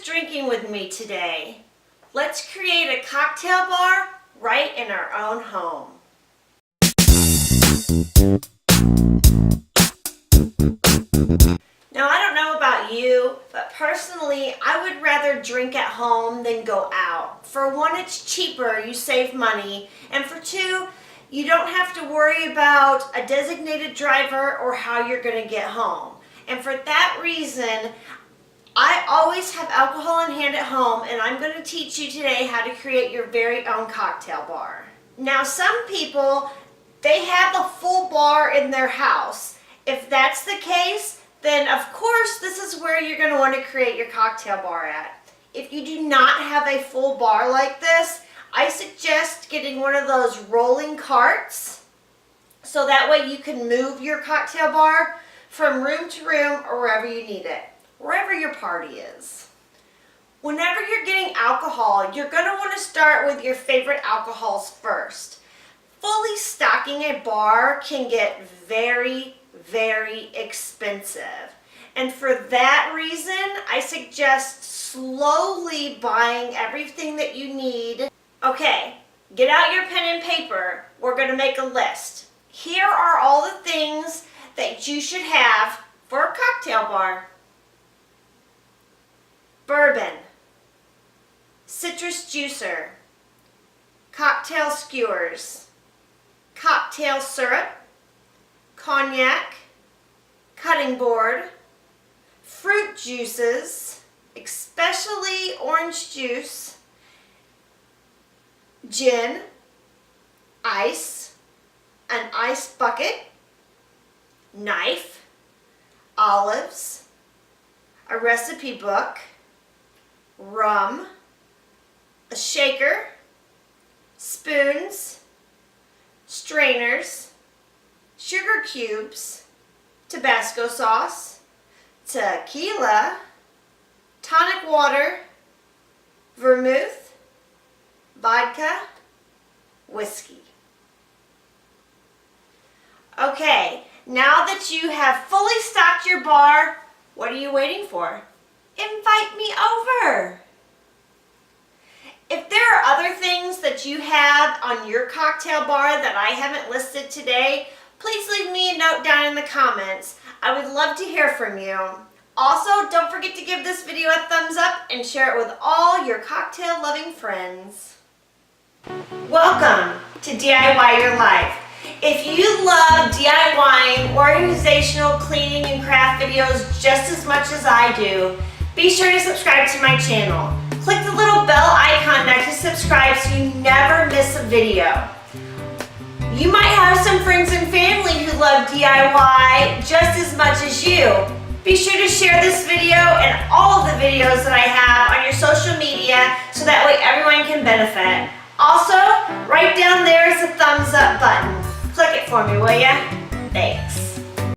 drinking with me today. Let's create a cocktail bar right in our own home. Now, I don't know about you, but personally, I would rather drink at home than go out. For one, it's cheaper, you save money, and for two, you don't have to worry about a designated driver or how you're going to get home. And for that reason, I always have alcohol in hand at home, and I'm going to teach you today how to create your very own cocktail bar. Now, some people, they have a full bar in their house. If that's the case, then of course this is where you're going to want to create your cocktail bar at. If you do not have a full bar like this, I suggest getting one of those rolling carts so that way you can move your cocktail bar from room to room or wherever you need it, wherever your party is. Whenever you're getting alcohol, you're going to want to start with your favorite alcohols first. Fully stocking a bar can get very expensive. And for that reason, I suggest slowly buying everything that you need. Okay, get out your pen and paper. We're going to make a list. Here are all the things that you should have for a cocktail bar. Bourbon, citrus juicer, cocktail skewers, cocktail syrup, cognac, cutting board, fruit juices, especially orange juice, gin, ice, an ice bucket, knife, olives, a recipe book, rum, a shaker, spoons, strainers, sugar cubes, Tabasco sauce, tequila, tonic water, vermouth, vodka, whiskey. Okay, now that you have fully stocked your bar, what are you waiting for? Invite me over. If there are other things that you have on your cocktail bar that I haven't listed today, please leave me a note down in the comments. I would love to hear from you. Also, don't forget to give this video a thumbs up and share it with all your cocktail loving friends. Welcome to DIY Your Life. If you love DIYing, organizational, cleaning, and craft videos just as much as I do, be sure to subscribe to my channel. Click the little bell icon next to subscribe so you never miss a video. You might have some friends and family who love DIY just as much as you. Be sure to share this video and all of the videos that I have on your social media so that way everyone can benefit. Also, right down there is a thumbs up button. Click it for me, will ya? Thanks.